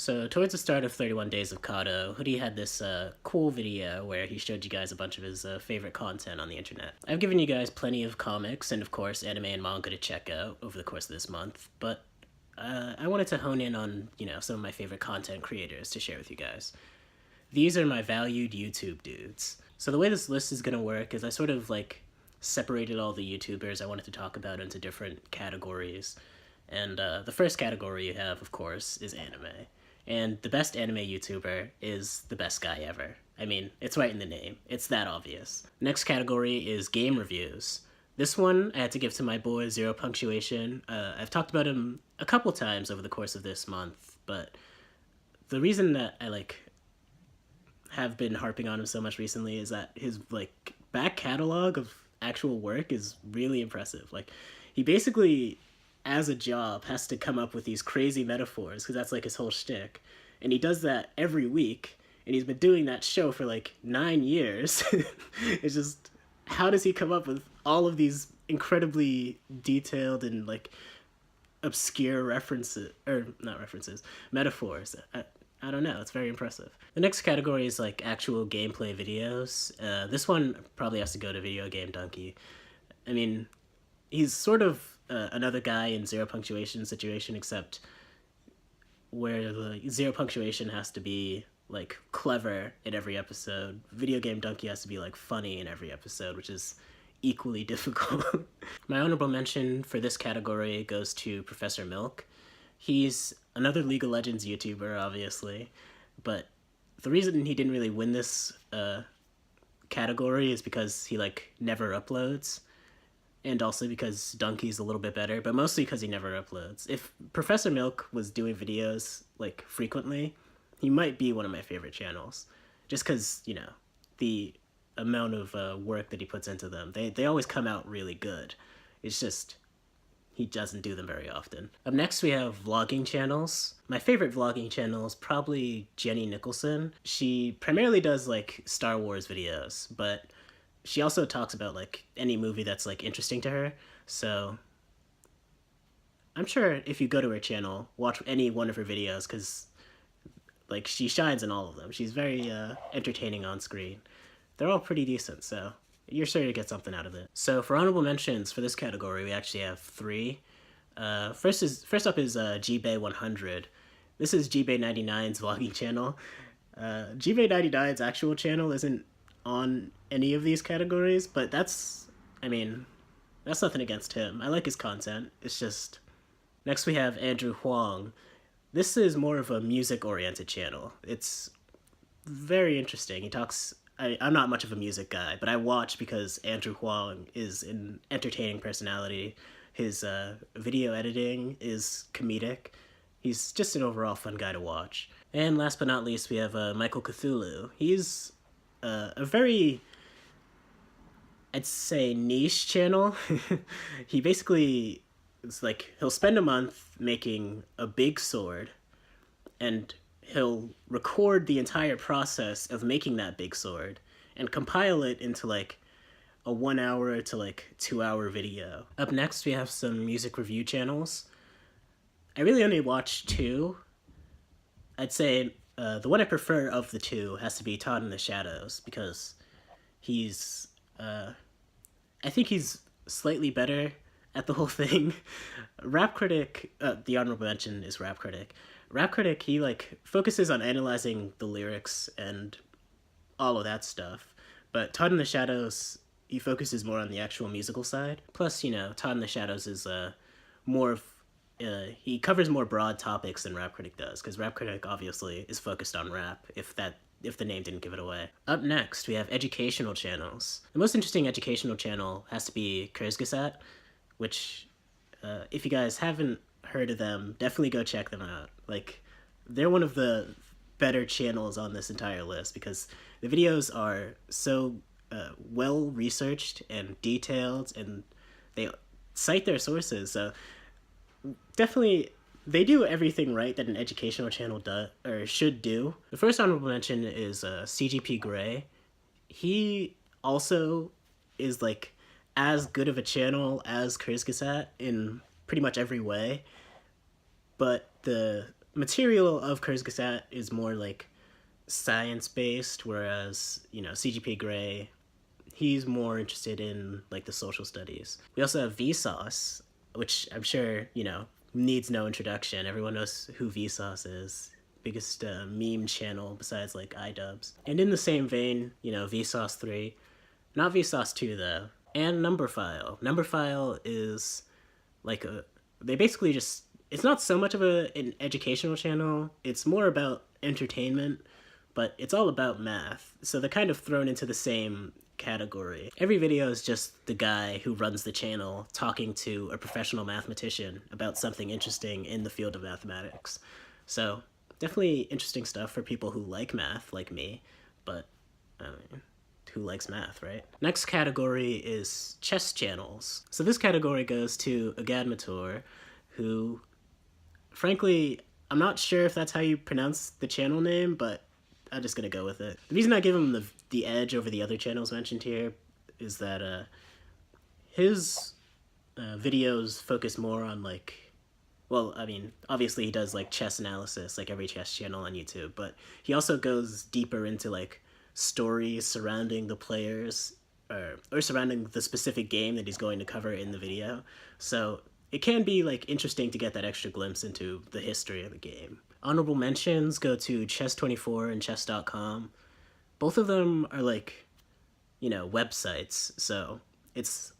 So towards the start of 31 Days of Kato, Hoodie had this cool video where he showed you guys a bunch of his favorite content on the internet. I've given you guys plenty of comics and of course anime and manga to check out over the course of this month, but I wanted to hone in on, some of my favorite content creators to share with you guys. These are my valued YouTube dudes. So the way this list is going to work is I sort of separated all the YouTubers I wanted to talk about into different categories. And the first category you have, of course, is anime. And the best anime YouTuber is the best guy ever. I mean, it's right in the name. It's that obvious. Next category is game reviews. This one I had to give to my boy Zero Punctuation. I've talked about him a couple times over the course of this month, but the reason that I have been harping on him so much recently is that his back catalog of actual work is really impressive. He basically, as a job, has to come up with these crazy metaphors because that's his whole shtick, and he does that every week, and he's been doing that show for 9 years. It's just, how does he come up with all of these incredibly detailed and obscure references, or not references, metaphors? I don't know, it's very impressive. The next category is actual gameplay videos. This one probably has to go to Video Game Donkey. I mean, he's sort of another guy in Zero Punctuation situation, except where the Zero Punctuation has to be clever in every episode. Video Game Donkey has to be funny in every episode, which is equally difficult. My honorable mention for this category goes to Professor Milk. He's another League of Legends YouTuber, obviously, but the reason he didn't really win this category is because he never uploads, and also because Donkey's a little bit better, but mostly because he never uploads. If Professor Milk was doing videos frequently, he might be one of my favorite channels, just because the amount of work that he puts into them. They always come out really good. It's just he doesn't do them very often. Up next we have vlogging channels. My favorite vlogging channel is probably Jenny Nicholson. She primarily does Star Wars videos, but she also talks about any movie that's interesting to her. So I'm sure if you go to her channel, watch any one of her videos, because she shines in all of them. She's very entertaining on screen. They're all pretty decent, so you're sure to get something out of it. So for honorable mentions for this category, we actually have 3. First up is GBay100. This is GBay99's vlogging channel. GBay99's actual channel isn't on any of these categories, but that's nothing against him. I like his content. It's just... Next we have Andrew Huang. This is more of a music-oriented channel. It's very interesting. He talks... I'm not much of a music guy, but I watch because Andrew Huang is an entertaining personality. His video editing is comedic. He's just an overall fun guy to watch. And last but not least, we have Michael Cthulhu. He's a very, I'd say, niche channel. He basically, it's he'll spend a month making a big sword, and he'll record the entire process of making that big sword and compile it into a 1 hour to 2 hour video. Up next we have some music review channels. I really only watch 2. I'd say the one I prefer of the 2 has to be Todd in the Shadows, because he's I think he's slightly better at the whole thing. Rap Critic, the honorable mention is Rap Critic. Rap Critic, he focuses on analyzing the lyrics and all of that stuff, but Todd in the Shadows, he focuses more on the actual musical side. Plus, Todd in the Shadows is more of he covers more broad topics than Rap Critic does, because Rap Critic obviously is focused on rap, if the name didn't give it away. Up next, we have educational channels. The most interesting educational channel has to be Kurzgesagt, which, if you guys haven't heard of them, definitely go check them out. They're one of the better channels on this entire list, because the videos are so well researched and detailed, and they cite their sources. So definitely, they do everything right that an educational channel does or should do. The first honorable mention is CGP Grey. He also is as good of a channel as Kurzgesagt in pretty much every way, but the material of Kurzgesagt is more like science-based, whereas, CGP Grey, he's more interested in like the social studies. We also have Vsauce, which I'm sure, needs no introduction. Everyone knows who Vsauce is. Biggest meme channel besides like iDubbbz. And in the same vein, Vsauce 3. Not Vsauce 2 though. And Numberphile. Numberphile is like they basically just, it's not so much of an educational channel. It's more about entertainment, but it's all about math. So they're kind of thrown into the same category. Every video is just the guy who runs the channel talking to a professional mathematician about something interesting in the field of mathematics. So definitely interesting stuff for people who like math, like me, but I mean, who likes math, right? Next category is chess channels. So this category goes to Agadmator, who, frankly, I'm not sure if that's how you pronounce the channel name, but I'm just gonna go with it. The reason I give him the edge over the other channels mentioned here is that his videos focus more on like, well, I mean, obviously he does like chess analysis, like every chess channel on YouTube, but he also goes deeper into like stories surrounding the players or surrounding the specific game that he's going to cover in the video. So it can be like interesting to get that extra glimpse into the history of the game. Honorable mentions go to Chess24 and Chess.com. Both of them are like, websites. So it's,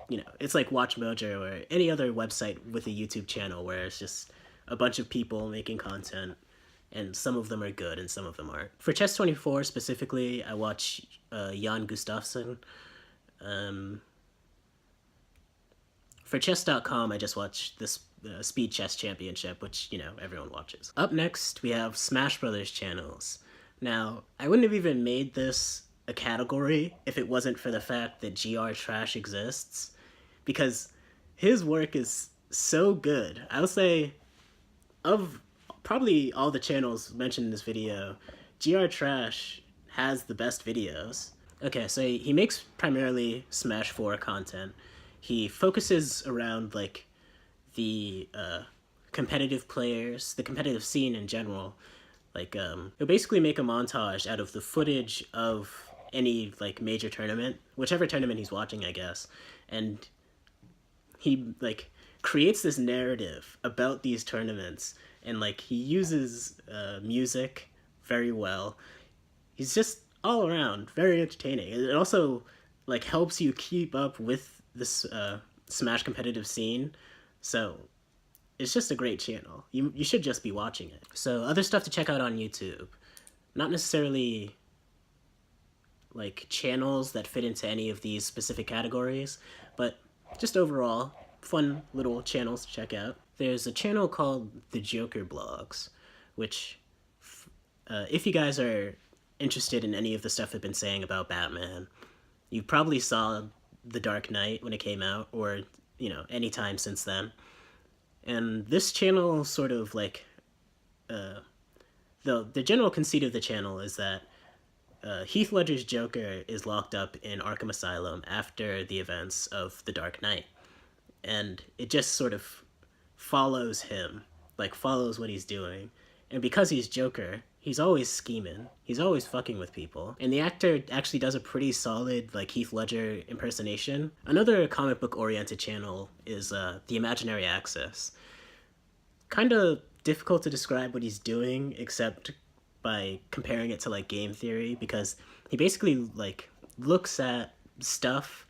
it's like WatchMojo or any other website with a YouTube channel where it's just a bunch of people making content, and some of them are good and some of them aren't. For Chess24 specifically, I watch Jan Gustafsson. For Chess.com, I just watch this Speed Chess Championship, which, everyone watches. Up next, we have Smash Brothers channels. Now, I wouldn't have even made this a category if it wasn't for the fact that GR Trash exists, because his work is so good. I would say, of probably all the channels mentioned in this video, GR Trash has the best videos. Okay, so he makes primarily Smash 4 content. He focuses around like the competitive players, the competitive scene in general. Like he'll basically make a montage out of the footage of any like major tournament, whichever tournament he's watching, I guess, and he like creates this narrative about these tournaments, and like he uses music very well. He's just all around very entertaining. It also like helps you keep up with this Smash competitive scene. So it's just a great channel. You should just be watching it. So other stuff to check out on YouTube. Not necessarily like channels that fit into any of these specific categories, but just overall fun little channels to check out. There's a channel called The Joker Blogs, which if you guys are interested in any of the stuff I've been saying about Batman, you probably saw The Dark Knight when it came out, or any time since then. And this channel sort of like the general conceit of the channel is that Heath Ledger's Joker is locked up in Arkham Asylum after the events of The Dark Knight, and it just sort of follows him, like follows what he's doing. And because he's Joker, he's always scheming. He's always fucking with people. And the actor actually does a pretty solid, like, Heath Ledger impersonation. Another comic book-oriented channel is The Imaginary Axis. Kind of difficult to describe what he's doing, except by comparing it to, like, game theory, because he basically, like, looks at stuff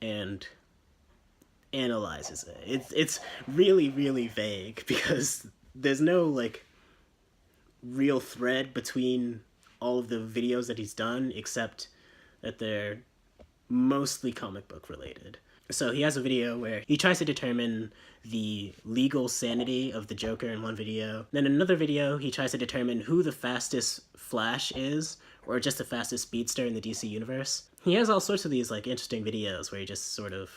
and analyzes it. It's really, really vague, because there's no, like, real thread between all of the videos that he's done, except that they're mostly comic book related. So he has a video where he tries to determine the legal sanity of the Joker in one video. Then in another video, he tries to determine who the fastest Flash is, or just the fastest speedster in the DC universe. He has all sorts of these like interesting videos where he just sort of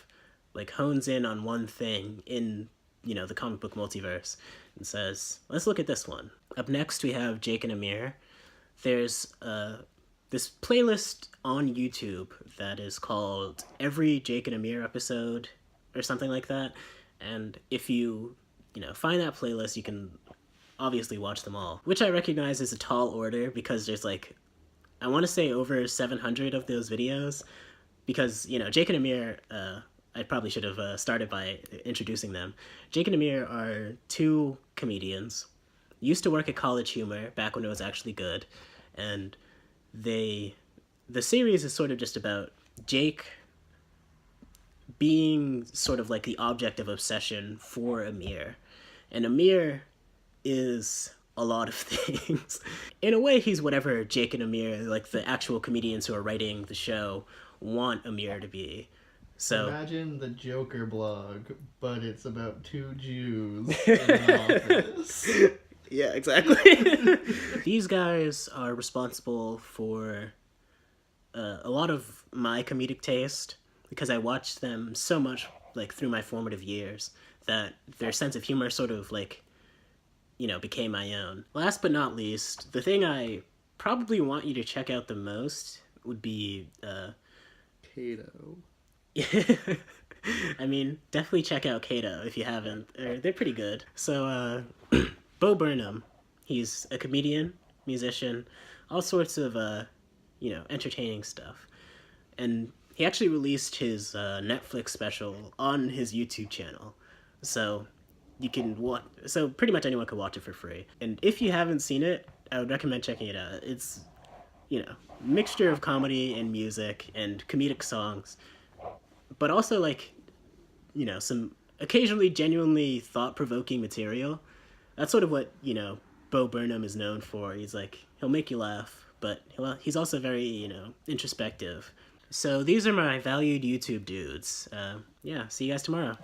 like hones in on one thing in, the comic book multiverse and says, let's look at this one. Up next, we have Jake and Amir. There's this playlist on YouTube that is called Every Jake and Amir Episode or something like that. And if you, find that playlist, you can obviously watch them all, which I recognize is a tall order because there's like, I want to say over 700 of those videos, because, you know, Jake and Amir, I probably should have started by introducing them. Jake and Amir are two comedians, used to work at College Humor back when it was actually good, and the series is sort of just about Jake being sort of like the object of obsession for Amir. And Amir is a lot of things. In a way, he's whatever Jake and Amir, like the actual comedians who are writing the show, want Amir to be. So imagine the Joker blog, but it's about two Jews in an office. Yeah, exactly. These guys are responsible for a lot of my comedic taste because I watched them so much like through my formative years that their sense of humor sort of like, you know, became my own. Last but not least, the thing I probably want you to check out the most would be Kato. I mean, definitely check out Kato if you haven't. They're pretty good. So, Bo Burnham, he's a comedian, musician, all sorts of, you know, entertaining stuff. And he actually released his Netflix special on his YouTube channel. So, you can watch, so pretty much anyone can watch it for free. And if you haven't seen it, I would recommend checking it out. It's, you know, mixture of comedy and music and comedic songs, but also like, you know, some occasionally genuinely thought-provoking material. That's sort of what, you know, Bo Burnham is known for. He's like, he'll make you laugh, but he's also very, you know, introspective. So these are my valued YouTube dudes. Yeah, see you guys tomorrow.